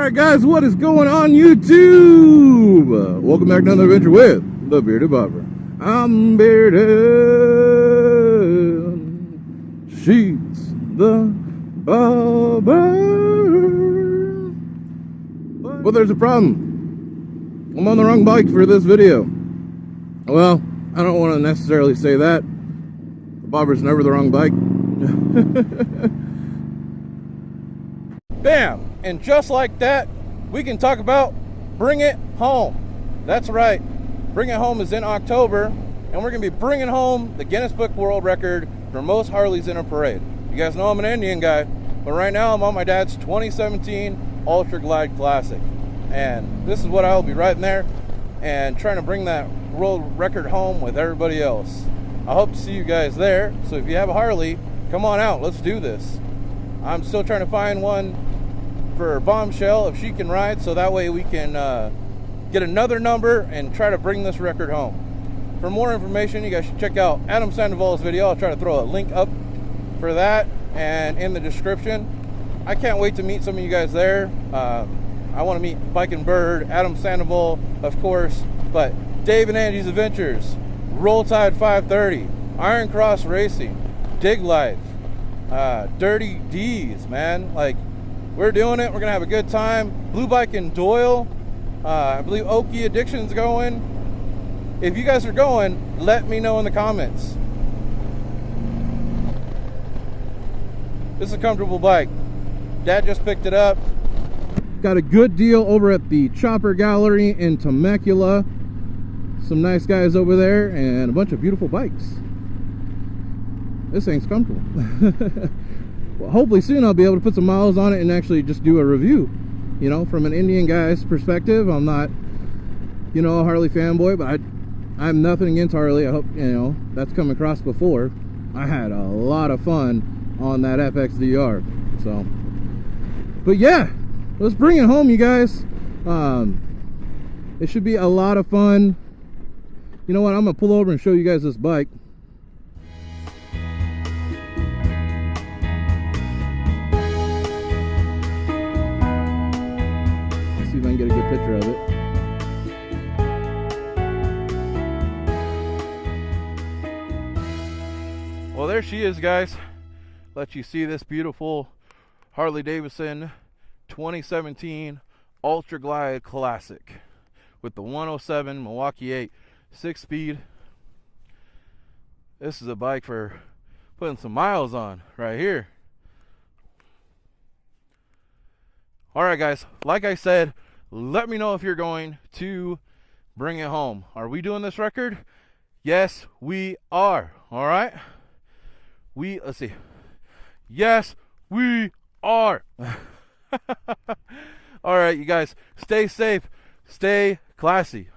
Alright guys, what is going on YouTube? Welcome back to another adventure with the Bearded Bobber. I'm bearded, she's the bobber. But there's a problem. I'm on the wrong bike for this video. Well, I don't want to necessarily say that. The bobber's never the wrong bike. Bam! And just like that, we can talk about Bring It Home. That's right. Bring It Home is in October, and we're going to be bringing home the Guinness Book World Record for most Harleys in a parade. You guys know I'm an Indian guy, but right now I'm on my dad's 2017 Ultra Glide Classic. And this is what I'll be riding there and trying to bring that world record home with everybody else. I hope to see you guys there. So if you have a Harley, come on out. Let's do this. I'm still trying to find one for Bombshell if she can ride, so that way we can get another number and try to bring this record home. For more information, you guys should check out Adam Sandoval's video. I'll try to throw a link up for that and in the description. I can't wait to meet some of you guys there. I want to meet Bike and Bird, Adam Sandoval, of course, but Dave and Angie's Adventures, Roll Tide 530, Iron Cross Racing, Dig Life, Dirty D's, man. Like, we're doing it. We're gonna have a good time. Blue Bike and Doyle. I believe Okie Addiction's going. If you guys are going, let me know in the comments. This is a comfortable bike. Dad just picked it up. Got a good deal over at the Chopper Gallery in Temecula. Some nice guys over there and a bunch of beautiful bikes. This thing's comfortable. Well, hopefully soon I'll be able to put some miles on it and actually just do a review. You know, from an Indian guy's perspective, I'm not, you know, a Harley fanboy, but I'm nothing against Harley. I hope, you know, that's come across before. I had a lot of fun on that FXDR. So, but yeah, let's bring it home, you guys. It should be a lot of fun. You know what? I'm gonna pull over and show you guys this bike. See if I can get a good picture of it. Well, there she is, guys. Let you see this beautiful Harley Davidson 2017 Ultra Glide Classic with the 107 Milwaukee 8 6-speed. This is a bike for putting some miles on right here. Alright guys, like I said, let me know if you're going to Bring It Home. Are we doing this record? Yes, we are. Alright? Let's see. Yes, we are. Alright, you guys, stay safe, stay classy.